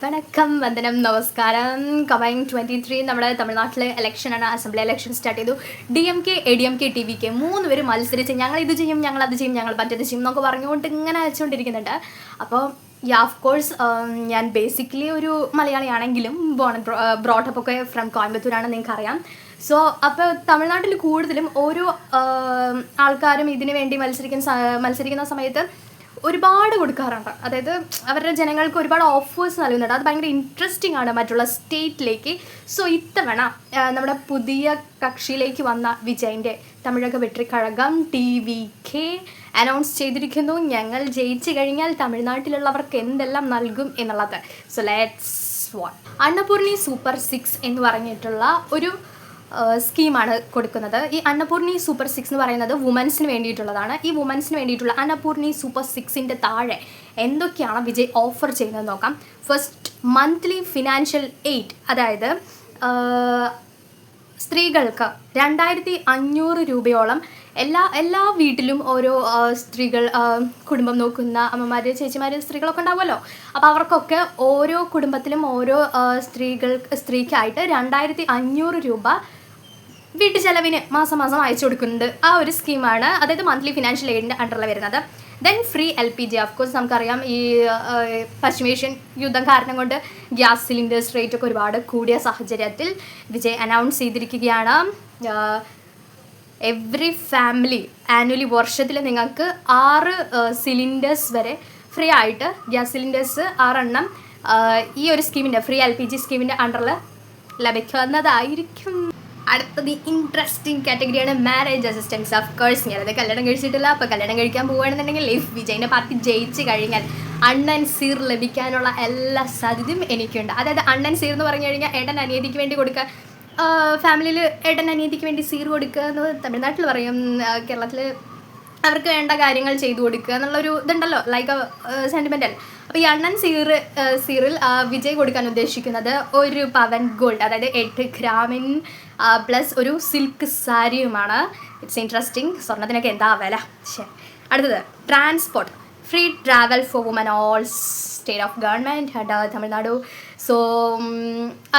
വണക്കം, വന്ദനം, നമസ്കാരം. കമ്മിങ് 23 നമ്മുടെ തമിഴ്നാട്ടിലെ ഇലക്ഷനാണ്. അസംബ്ലി ഇലക്ഷൻ സ്റ്റാർട്ട് ചെയ്തു. DMK, ADMK, TVK 3 പേര് മത്സരിച്ച് ഞങ്ങൾ ഇത് ചെയ്യും, ഞങ്ങൾ അത് ചെയ്യും, ഞങ്ങൾ മറ്റേത് ചെയ്യും എന്നൊക്കെ പറഞ്ഞുകൊണ്ട് ഇങ്ങനെ അയച്ചുകൊണ്ടിരിക്കുന്നുണ്ട്. അപ്പോൾ ഓഫ് കോഴ്സ് ഞാൻ ബേസിക്കലി ഒരു മലയാളിയാണെങ്കിലും ബ്രോട്ടപ്പ് ഒക്കെ ഫ്രം കോയമ്പത്തൂരാണ്, നിങ്ങൾക്കറിയാം. സോ അപ്പോൾ തമിഴ്നാട്ടിൽ കൂടുതലും ഓരോ ആൾക്കാരും ഇതിനു വേണ്ടി മത്സരിക്കുന്ന സമയത്ത് ഒരുപാട് കൊടുക്കാറുണ്ട്. അതായത് അവരുടെ ജനങ്ങൾക്ക് ഒരുപാട് ഓഫേഴ്സ് നൽകുന്നുണ്ട്. അത് ഭയങ്കര ഇൻട്രസ്റ്റിംഗ് ആണ് മറ്റുള്ള സ്റ്റേറ്റിലേക്ക്. സോ ഇത്തവണ നമ്മുടെ പുതിയ കക്ഷിയിലേക്ക് വന്ന വിജയൻ്റെ തമിഴക വെട്രിക്കഴകം TVK അനൗൺസ് ചെയ്തിരിക്കുന്നു, ഞങ്ങൾ ജയിച്ചു കഴിഞ്ഞാൽ തമിഴ്നാട്ടിലുള്ളവർക്ക് എന്തെല്ലാം നൽകും എന്നുള്ളത്. So let's watch. Annapoorni super 6 എന്ന് പറഞ്ഞിട്ടുള്ള ഒരു സ്കീമാണ് കൊടുക്കുന്നത്. ഈ അന്നപൂർണി സൂപ്പർ 6 എന്ന് പറയുന്നത് വുമൻസിന് വേണ്ടിയിട്ടുള്ളതാണ്. ഈ വുമൻസിന് വേണ്ടിയിട്ടുള്ള അന്നപൂർണി സൂപ്പർ 6ൻ്റെ താഴെ എന്തൊക്കെയാണ് വിജയ് ഓഫർ ചെയ്യുന്നത് നോക്കാം. ഫസ്റ്റ്, മന്ത്ലി ഫിനാൻഷ്യൽ എയ്ഡ്, അതായത് സ്ത്രീകൾക്ക് 2500 രൂപയോളം എല്ലാ വീട്ടിലും ഓരോ സ്ത്രീകൾ കുടുംബം നോക്കുന്ന അമ്മമാർ, ചേച്ചിമാർ, സ്ത്രീകളൊക്കെ ഉണ്ടാവുമല്ലോ. അപ്പോൾ അവർക്കൊക്കെ ഓരോ കുടുംബത്തിലും ഓരോ സ്ത്രീക്കായിട്ട് 2500 രൂപ വീട്ടു ചെലവിന് മാസം അയച്ചു കൊടുക്കുന്നുണ്ട്. ആ ഒരു സ്കീമാണ്, അതായത് മന്ത്ലി ഫിനാൻഷ്യൽ എയ്ഡിൻ്റെ അണ്ടറിൽ വരുന്നത്. Then free LPG. Of course നമുക്കറിയാം, ഈ പശ്ചിമേഷ്യൻ യുദ്ധം കാരണം കൊണ്ട് ഗ്യാസ് സിലിണ്ടേഴ്സ് റേറ്റ് ഒക്കെ ഒരുപാട് കൂടിയ സാഹചര്യത്തിൽ വിജയ് അനൗൺസ് ചെയ്തിരിക്കുകയാണ്. എവ്രി ഫാമിലി ആനുവലി വർഷത്തിൽ നിങ്ങൾക്ക് 6 സിലിണ്ടേഴ്സ് വരെ ഫ്രീ ആയിട്ട്, ഗ്യാസ് സിലിണ്ടേഴ്സ് 6 എണ്ണം ഈ ഒരു സ്കീമിൻ്റെ ഫ്രീ LPG സ്കീമിൻ്റെ അണ്ടറിൽ ലഭിക്കുന്നതായിരിക്കും. അടുത്തത് ഇൻട്രസ്റ്റിംഗ് കാറ്റഗറിയാണ് മാരേജ് അസിസ്റ്റൻസ്. ഓഫ് കോഴ്സ് ഞാനത് കല്യാണം കഴിച്ചിട്ടില്ല. അപ്പോൾ കല്യാണം കഴിക്കാൻ പോകുകയാണെന്നുണ്ടെങ്കിൽ ഇഫ് വിജയിൻ്റെ പാർട്ടി ജയിച്ച് കഴിഞ്ഞാൽ അണ്ണൻ സീർ ലഭിക്കാനുള്ള എല്ലാ സാധ്യതയും എനിക്കുണ്ട്. അതായത് അണ്ണൻ സീർ എന്ന് പറഞ്ഞു കഴിഞ്ഞാൽ ഏട്ടൻ അനിയതിക്ക് വേണ്ടി കൊടുക്കുക, ഫാമിലിയിൽ ഏട്ടൻ അനിയതിക്ക് വേണ്ടി സീർ കൊടുക്കുക എന്ന് തമിഴ്നാട്ടിൽ പറയും. കേരളത്തിൽ അവർക്ക് വേണ്ട കാര്യങ്ങൾ ചെയ്തു കൊടുക്കുക എന്നുള്ളൊരു ഇതുണ്ടല്ലോ, ലൈക്ക് സെൻറ്റിമെൻ്റൽ. അപ്പോൾ ഈ അണ്ണൻ സീറിൽ വിജയ് കൊടുക്കാൻ ഉദ്ദേശിക്കുന്നത് 1 പവൻ ഗോൾഡ്, അതായത് 8 ഗ്രാമിൻ പ്ലസ് ഒരു സിൽക്ക് സാരിയുമാണ്. It's interesting. സ്വർണ്ണത്തിനൊക്കെ എന്താ വില. അടുത്തത് transport, free travel for woman all state of government and Tamil Nadu. So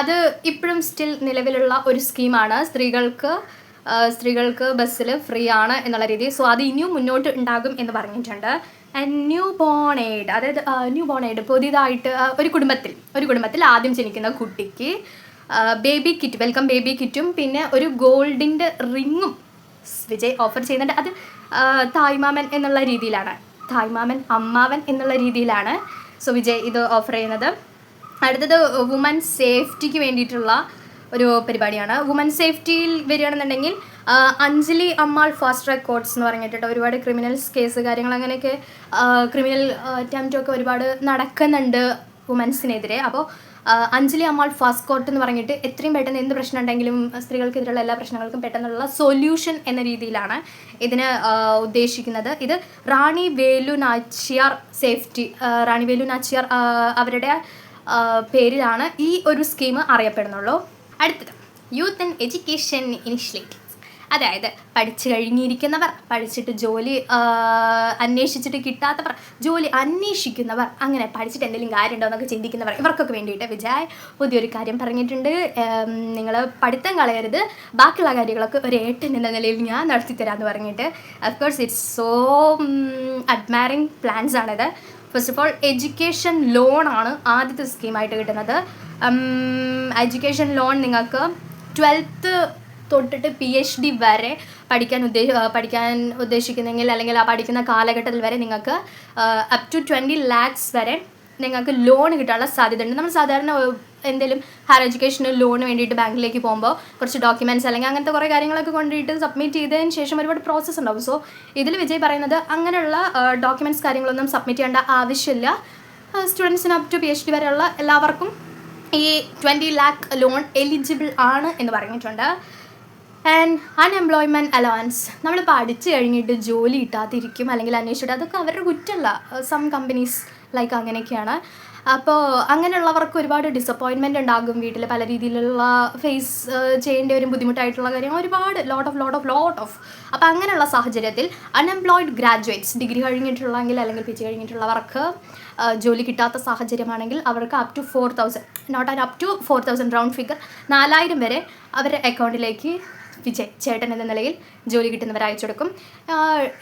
അത് ഇപ്പോഴും സ്റ്റിൽ നിലവിലുള്ള ഒരു സ്കീമാണ്. സ്ത്രീകൾക്ക് ബസ്സിൽ ഫ്രീ ആണ് എന്നുള്ള രീതി. സോ അത് ഇനിയും മുന്നോട്ട് ഉണ്ടാകും എന്ന് പറഞ്ഞിട്ടുണ്ട്. ആൻഡ് ന്യൂ ബോൺ എയ്ഡ്, അതായത് ന്യൂ ബോൺ എയ്ഡ് പുതിയതായിട്ട് ഒരു കുടുംബത്തിൽ ആദ്യം ജനിക്കുന്ന കുട്ടിക്ക് ബേബി കിറ്റ്, വെൽക്കം ബേബി കിറ്റും പിന്നെ ഒരു ഗോൾഡിൻ്റെ റിങ്ങും വിജയ് ഓഫർ ചെയ്യുന്നുണ്ട്. അത് തായ്മാമൻ എന്നുള്ള രീതിയിലാണ്, അമ്മാവൻ എന്നുള്ള രീതിയിലാണ് സോ വിജയ് ഇത് ഓഫർ ചെയ്യുന്നത്. അടുത്തത് വുമൻ സേഫ്റ്റിക്ക് വേണ്ടിയിട്ടുള്ള ഒരു പരിപാടിയാണ്. വുമൻ സേഫ്റ്റിയിൽ വരികയാണെന്നുണ്ടെങ്കിൽ Anjali Ammal fast track courts എന്ന് പറഞ്ഞിട്ട് ഒരുപാട് ക്രിമിനൽസ് കേസ് കാര്യങ്ങൾ അങ്ങനെയൊക്കെ ക്രിമിനൽ അറ്റംപ്റ്റൊക്കെ ഒരുപാട് നടക്കുന്നുണ്ട് വുമൻസിനെതിരെ. അപ്പോൾ അഞ്ജലി അമ്മാൾ ഫാസ്റ്റ് കോർട്ട് എന്ന് പറഞ്ഞിട്ട് എത്രയും പെട്ടെന്ന് എന്ത് പ്രശ്നം ഉണ്ടെങ്കിലും സ്ത്രീകൾക്കെതിരെയുള്ള എല്ലാ പ്രശ്നങ്ങൾക്കും പെട്ടെന്നുള്ള സൊല്യൂഷൻ എന്ന രീതിയിലാണ് ഇതിന് ഉദ്ദേശിക്കുന്നത്. ഇത് റാണി വേലു നാച്ചിയാർ അവരുടെ പേരിലാണ് ഈ ഒരു സ്കീം അറിയപ്പെടുന്നുള്ളൂ. അടുത്തത് യൂത്ത് ആൻഡ് എഡ്യൂക്കേഷൻ ഇനിഷ്യേറ്റീവ്സ്, അതായത് പഠിച്ചു കഴിഞ്ഞിരിക്കുന്നവർ, പഠിച്ചിട്ട് ജോലി അന്വേഷിച്ചിട്ട് കിട്ടാത്തവർ, ജോലി അന്വേഷിക്കുന്നവർ, അങ്ങനെ പഠിച്ചിട്ട് എന്തെങ്കിലും കാര്യമുണ്ടോ എന്നൊക്കെ ചിന്തിക്കുന്നവർ, ഇവർക്കൊക്കെ വേണ്ടിയിട്ട് വിജയ് പുതിയൊരു കാര്യം പറഞ്ഞിട്ടുണ്ട്. നിങ്ങൾ പഠിത്തം കളയരുത്, ബാക്കിയുള്ള കാര്യങ്ങളൊക്കെ ഒരു ഏട്ടൻ എന്ന നിലയിൽ ഞാൻ നടത്തിത്തരാമെന്ന് പറഞ്ഞിട്ട്. Of course it's so admiring plans ആണിത്. ഫസ്റ്റ് ഓഫ് ഓൾ എഡ്യൂക്കേഷൻ ലോണാണ് ആദ്യത്തെ സ്കീമായിട്ട് കിട്ടുന്നത്. എഡ്യൂക്കേഷൻ ലോൺ നിങ്ങൾക്ക് 12th തൊട്ടിട്ട് PhD വരെ പഠിക്കാൻ ഉദ്ദേശിക്കുന്നെങ്കിൽ, അല്ലെങ്കിൽ ആ പഠിക്കുന്ന കാലഘട്ടത്തിൽ വരെ നിങ്ങൾക്ക് അപ് ടു 20 lakhs വരെ നിങ്ങൾക്ക് ലോൺ കിട്ടാനുള്ള സാധ്യതയുണ്ട്. നമ്മൾ സാധാരണ എന്തെങ്കിലും ഹയർ എഡ്യൂക്കേഷന് ലോണിന് വേണ്ടിയിട്ട് ബാങ്കിലേക്ക് പോകുമ്പോൾ കുറച്ച് ഡോക്യുമെൻറ്റ്സ് അല്ലെങ്കിൽ അങ്ങനത്തെ കുറേ കാര്യങ്ങളൊക്കെ കൊണ്ടിട്ട് സബ്മിറ്റ് ചെയ്തതിന് ശേഷം ഒരുപാട് പ്രോസസ്സ് ഉണ്ടാവും. സോ ഇതിൽ വിജയ് പറയുന്നത് അങ്ങനെയുള്ള ഡോക്യുമെൻറ്റ്സ് കാര്യങ്ങളൊന്നും സബ്മിറ്റ് ചെയ്യേണ്ട ആവശ്യമില്ല. സ്റ്റുഡൻസിന് അപ് ടു PhD വരെയുള്ള എല്ലാവർക്കും ഈ 20 lakh ലോൺ എലിജിബിൾ ആണ് എന്ന് പറഞ്ഞിട്ടുണ്ട്. ആൻഡ് അൺഎംപ്ലോയ്മെൻറ്റ് അലവൻസ്, നമ്മൾ പഠിച്ചു കഴിഞ്ഞിട്ട് ജോലി കിട്ടാതിരിക്കും അല്ലെങ്കിൽ അന്വേഷിച്ചിട്ട്, അതൊക്കെ അവരുടെ കുറ്റമല്ല. സം കമ്പനീസ് ലൈക്ക് അങ്ങനെയൊക്കെയാണ്. അപ്പോൾ അങ്ങനെയുള്ളവർക്ക് ഒരുപാട് ഡിസപ്പോയിൻമെൻ്റ് ഉണ്ടാകും, വീട്ടിൽ പല രീതിയിലുള്ള ഫേസ് ചെയ്യേണ്ടി വരും ബുദ്ധിമുട്ടായിട്ടുള്ള കാര്യങ്ങൾ ഒരുപാട് ലോട്ട് ഓഫ്. അപ്പോൾ അങ്ങനെയുള്ള സാഹചര്യത്തിൽ അൺഎംപ്ലോയിഡ് ഗ്രാജുവേറ്റ്സ്, ഡിഗ്രി കഴിഞ്ഞിട്ടുള്ളെങ്കിൽ അല്ലെങ്കിൽ PG കഴിഞ്ഞിട്ടുള്ളവർക്ക് ജോലി കിട്ടാത്ത സാഹചര്യമാണെങ്കിൽ അവർക്ക് up to 4,000, not up to 4,000, round figure 4,000 വരെ അവരുടെ അക്കൗണ്ടിലേക്ക് ചേട്ടൻ എന്ന നിലയിൽ ജോലി കിട്ടുന്നവർ അയച്ചു കൊടുക്കും.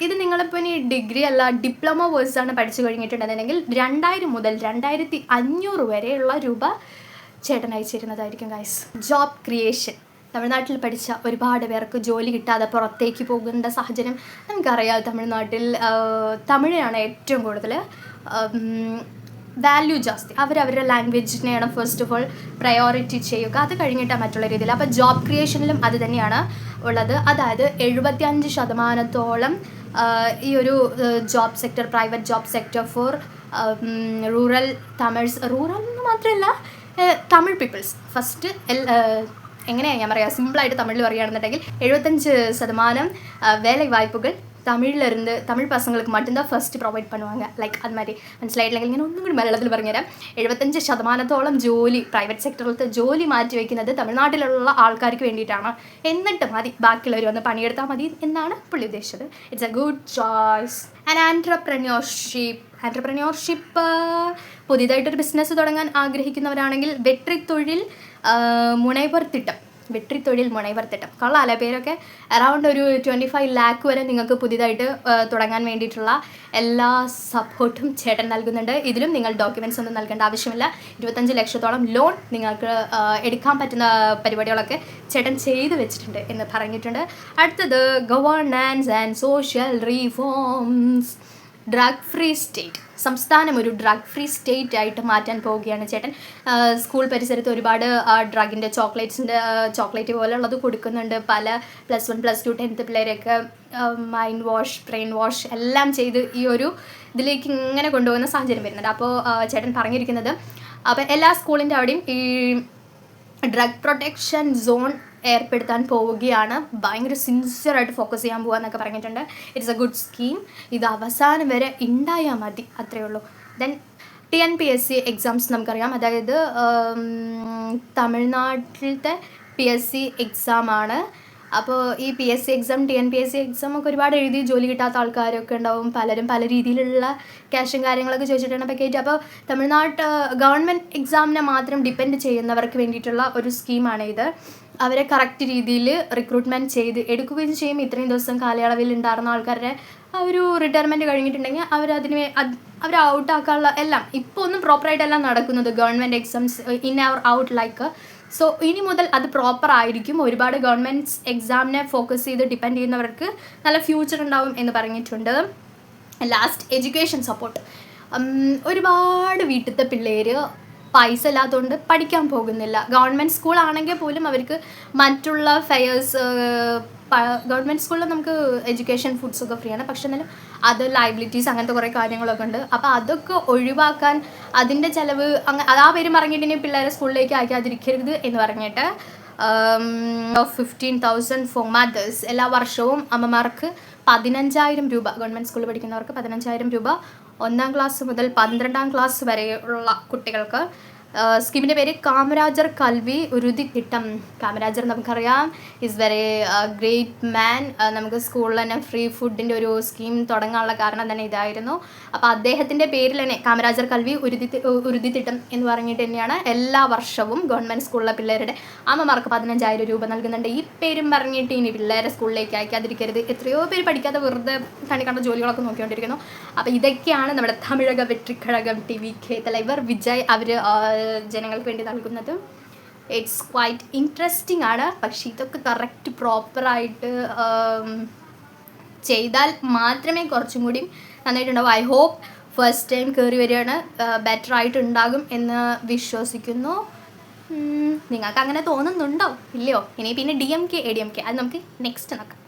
ഇത് നിങ്ങളിപ്പോൾ ഇനി ഡിഗ്രി അല്ല ഡിപ്ലോമ കോഴ്സാണ് പഠിച്ചു കഴിഞ്ഞിട്ടുണ്ടെന്നുണ്ടെങ്കിൽ 2,000 മുതൽ 2,500 വരെയുള്ള രൂപ ചേട്ടൻ അയച്ചിരുന്നതായിരിക്കും ഗൈസ്. ജോബ് ക്രിയേഷൻ, തമിഴ്നാട്ടിൽ പഠിച്ച ഒരുപാട് പേർക്ക് ജോലി കിട്ടാതെ പുറത്തേക്ക് പോകുന്ന സാഹചര്യം നമുക്കറിയാം. തമിഴ്നാട്ടിൽ തമിഴാണ് ഏറ്റവും കൂടുതൽ വാല്യൂ ജാസ്തി, അവരവരുടെ ലാംഗ്വേജിനെയാണ് ഫസ്റ്റ് ഓഫ് ഓൾ പ്രയോറിറ്റി ചെയ്യുക, അത് കഴിഞ്ഞിട്ടാണ് മറ്റുള്ള രീതിയിൽ. അപ്പോൾ ജോബ് ക്രിയേഷനിലും അത് തന്നെയാണ് ഉള്ളത്. അതായത് 75% ഈ ഒരു job sector, private job sector four rural എന്ന് മാത്രമല്ല തമിഴ് പീപ്പിൾസ്. ഫസ്റ്റ് എങ്ങനെയാണ് ഞാൻ പറയുക, സിമ്പിളായിട്ട് തമിഴിൽ പറയുകയാണെന്നുണ്ടെങ്കിൽ 75% വേല വായ്പകൾ തമിഴിലിருந்து தமிழ் பசங்களுக்கு மட்டும்தான் ஃபஸ்ட்டு ப்ரொவைட் பண்ணுவாங்க. லைக் அது மாதிரி മനസ്സിലായിട്ടില്ലെങ്കിൽ ഇങ്ങനെ ഒന്നും കൂടി മലയാളത്തിൽ പറഞ്ഞുതരാം. 75% ജോലി, പ്രൈവറ്റ് സെക്ടറിലത്തെ ജോലി മാറ്റി വയ്ക്കുന്നത് തമിഴ്നാട്ടിലുള്ള ആൾക്കാർക്ക് വേണ്ടിയിട്ടാണ്. എന്നിട്ട് മതി ബാക്കിയുള്ളവർ വന്ന് പണിയെടുത്താൽ മതി എന്നാണ് പുള്ളി ഉദ്ദേശിച്ചത്. It's a good choice. And entrepreneurship പുതിയതായിട്ടൊരു ബിസിനസ് തുടങ്ങാൻ ആഗ്രഹിക്കുന്നവരാണെങ്കിൽ വെട്രിത്തൊഴിൽ മുனைவர் திட்டம் കൊള്ളാമല്ലേ പേരൊക്കെ. അറൗണ്ട് ഒരു 25 lakh വരെ നിങ്ങൾക്ക് പുതിയതായിട്ട് തുടങ്ങാൻ വേണ്ടിയിട്ടുള്ള എല്ലാ സപ്പോർട്ടും ചേട്ടൻ നൽകുന്നുണ്ട്. ഇതിലും നിങ്ങൾ ഡോക്യുമെൻറ്റ്സ് ഒന്നും നൽകേണ്ട ആവശ്യമില്ല. 25 ലക്ഷത്തോളം ലോൺ നിങ്ങൾക്ക് എടുക്കാൻ പറ്റുന്ന പരിപാടികളൊക്കെ ചേട്ടൻ ചെയ്തു വെച്ചിട്ടുണ്ട് എന്ന് പറഞ്ഞിട്ടുണ്ട്. അടുത്തത് governance and social reforms. Drug free state, സംസ്ഥാനം ഒരു ഡ്രഗ് ഫ്രീ സ്റ്റേറ്റ് ആയിട്ട് മാറ്റാൻ പോവുകയാണ് ചേട്ടൻ. സ്കൂൾ പരിസരത്ത് ഒരുപാട് ഡ്രഗിൻ്റെ ചോക്ലേറ്റ് പോലുള്ളത് കൊടുക്കുന്നുണ്ട്. പല +1, +2, 10th പിള്ളേരൊക്കെ മൈൻഡ് വാഷ്, ബ്രെയിൻ വാഷ് എല്ലാം ചെയ്ത് ഈ ഒരു ഇതിലേക്ക് ഇങ്ങനെ കൊണ്ടുപോകുന്ന സാഹചര്യം വരുന്നുണ്ട്. അപ്പോൾ ചേട്ടൻ പറഞ്ഞിരിക്കുന്നത് അപ്പോൾ എല്ലാ സ്കൂളിൻ്റെ അവിടെയും ഈ ഡ്രഗ് പ്രൊട്ടക്ഷൻ സോൺ ഏർപ്പെടുത്താൻ പോവുകയാണ്. ഭയങ്കര സിൻസിയറായിട്ട് ഫോക്കസ് ചെയ്യാൻ പോകുക എന്നൊക്കെ പറഞ്ഞിട്ടുണ്ട്. It's a good scheme. ഇത് അവസാനം വരെ ഉണ്ടായാൽ മതി, അത്രയേ ഉള്ളൂ. ദെൻ TNPSC എക്സാംസ് നമുക്കറിയാം. അതായത് തമിഴ്നാട്ടിലത്തെ PSC എക്സാമാണ്. അപ്പോൾ ഈ PSC എക്സാം, TNPSC എക്സാം ഒക്കെ ഒരുപാട് എഴുതി ജോലി കിട്ടാത്ത ആൾക്കാരൊക്കെ ഉണ്ടാവും. പലരും പല രീതിയിലുള്ള ക്യാഷും കാര്യങ്ങളൊക്കെ ചോദിച്ചിട്ടാണ് പാക്കേജ്. അപ്പോൾ തമിഴ്നാട്ട് ഗവൺമെൻറ് എക്സാമിനെ മാത്രം ഡിപ്പെൻഡ് ചെയ്യുന്നവർക്ക് വേണ്ടിയിട്ടുള്ള ഒരു സ്കീമാണ് ഇത്. അവരെ കറക്റ്റ് രീതിയിൽ റിക്രൂട്ട്മെൻറ്റ് ചെയ്ത് എടുക്കുകയും ചെയ്യും. ഇത്രയും ദിവസം കാലയളവിൽ ഉണ്ടായിരുന്ന ആൾക്കാരുടെ ഒരു റിട്ടയർമെൻറ്റ് കഴിഞ്ഞിട്ടുണ്ടെങ്കിൽ അവർ ഔട്ടാക്കാനുള്ള എല്ലാം ഇപ്പോൾ ഒന്നും പ്രോപ്പറായിട്ടെല്ലാം നടക്കുന്നത് ഗവൺമെൻറ് എക്സാംസ് ഇൻ അവർ ഔട്ട് ലൈക്ക്. സോ ഇനി മുതൽ അത് പ്രോപ്പർ ആയിരിക്കും. ഒരുപാട് ഗവൺമെൻറ് എക്സാമിനെ ഫോക്കസ് ചെയ്ത് ഡിപ്പെൻഡ് ചെയ്യുന്നവർക്ക് നല്ല ഫ്യൂച്ചർ ഉണ്ടാവും എന്ന് പറഞ്ഞിട്ടുണ്ട്. Last, education support. ഒരുപാട് വീട്ടിലത്തെ പിള്ളേർ പൈസ ഇല്ലാത്തതുകൊണ്ട് പഠിക്കാൻ പോകുന്നില്ല. ഗവൺമെൻറ് സ്കൂളാണെങ്കിൽ പോലും അവർക്ക് മറ്റുള്ള ഫെയേഴ്സ്, ഗവൺമെൻറ് സ്കൂളിൽ നമുക്ക് എഡ്യൂക്കേഷൻ ഫുഡ്സൊക്കെ ഫ്രീ ആണ്. പക്ഷെ എന്നാലും അത് ലയബിലിറ്റീസ് അങ്ങനത്തെ കുറേ കാര്യങ്ങളൊക്കെ ഉണ്ട്. അപ്പോൾ അതൊക്കെ ഒഴിവാക്കാൻ അതിൻ്റെ ചിലവ് ആ പേര് പറഞ്ഞിട്ട് ഇനി പിള്ളേരെ സ്കൂളിലേക്ക് അയക്കാതിരിക്കരുത് എന്ന് പറഞ്ഞിട്ട് 15,000 ഫോർ മദേഴ്സ്. എല്ലാ വർഷവും അമ്മമാർക്ക് 15,000 രൂപ, ഗവൺമെൻറ് സ്കൂളിൽ പഠിക്കുന്നവർക്ക് 15,000 രൂപ 1ാം ക്ലാസ് മുതൽ 12ാം ക്ലാസ് വരെയുള്ള കുട്ടികൾക്ക്. സ്കീമിൻ്റെ പേര് കാമരാജർ കൽവി ഉറുതി തിട്ടം. കാമരാജർ നമുക്കറിയാം ഈസ് വെരി ഗ്രേറ്റ് മാൻ. നമുക്ക് സ്കൂളിൽ തന്നെ ഫ്രീ ഫുഡിൻ്റെ ഒരു സ്കീം തുടങ്ങാനുള്ള കാരണം തന്നെ ഇതായിരുന്നു. അപ്പോൾ അദ്ദേഹത്തിൻ്റെ പേരിൽ തന്നെ കാമരാജർ കൽവി ഉറുതി തിട്ടം എന്ന് പറഞ്ഞിട്ട് തന്നെയാണ് എല്ലാ വർഷവും ഗവൺമെൻറ് സ്കൂളിലെ പിള്ളേരുടെ അമ്മമാർക്ക് 15,000 രൂപ നൽകുന്നുണ്ട്. ഈ പേരും പറഞ്ഞിട്ട് ഇനി പിള്ളേരെ സ്കൂളിലേക്ക് അയക്കാതിരിക്കരുത്. എത്രയോ പേര് പഠിക്കാതെ വെറുതെ കണ്ട ജോലികളൊക്കെ നോക്കിക്കൊണ്ടിരിക്കുന്നു. അപ്പോൾ ഇതൊക്കെയാണ് നമ്മുടെ തമിഴക വെട്രിക്കഴകം TVK തലൈവർ വിജയ് അവർ ജനങ്ങൾക്ക് വേണ്ടി നൽകുന്നത്. ഇറ്റ്സ് ക്വൈറ്റ് ഇൻട്രസ്റ്റിംഗ് ആണ്. പക്ഷേ ഇതൊക്കെ കറക്റ്റ് പ്രോപ്പറായിട്ട് ചെയ്താൽ മാത്രമേ കുറച്ചും കൂടി നന്നായിട്ടുണ്ടാവും. ഐ ഹോപ്പ് ഫസ്റ്റ് ടൈം കയറി വരികയാണ്, ബെറ്റർ ആയിട്ടുണ്ടാകും എന്ന് വിശ്വസിക്കുന്നു. നിങ്ങൾക്ക് അങ്ങനെ തോന്നുന്നുണ്ടോ ഇല്ലയോ? ഇനി പിന്നെ DMK ADMK അത് നമുക്ക് നെക്സ്റ്റ് നോക്കാം.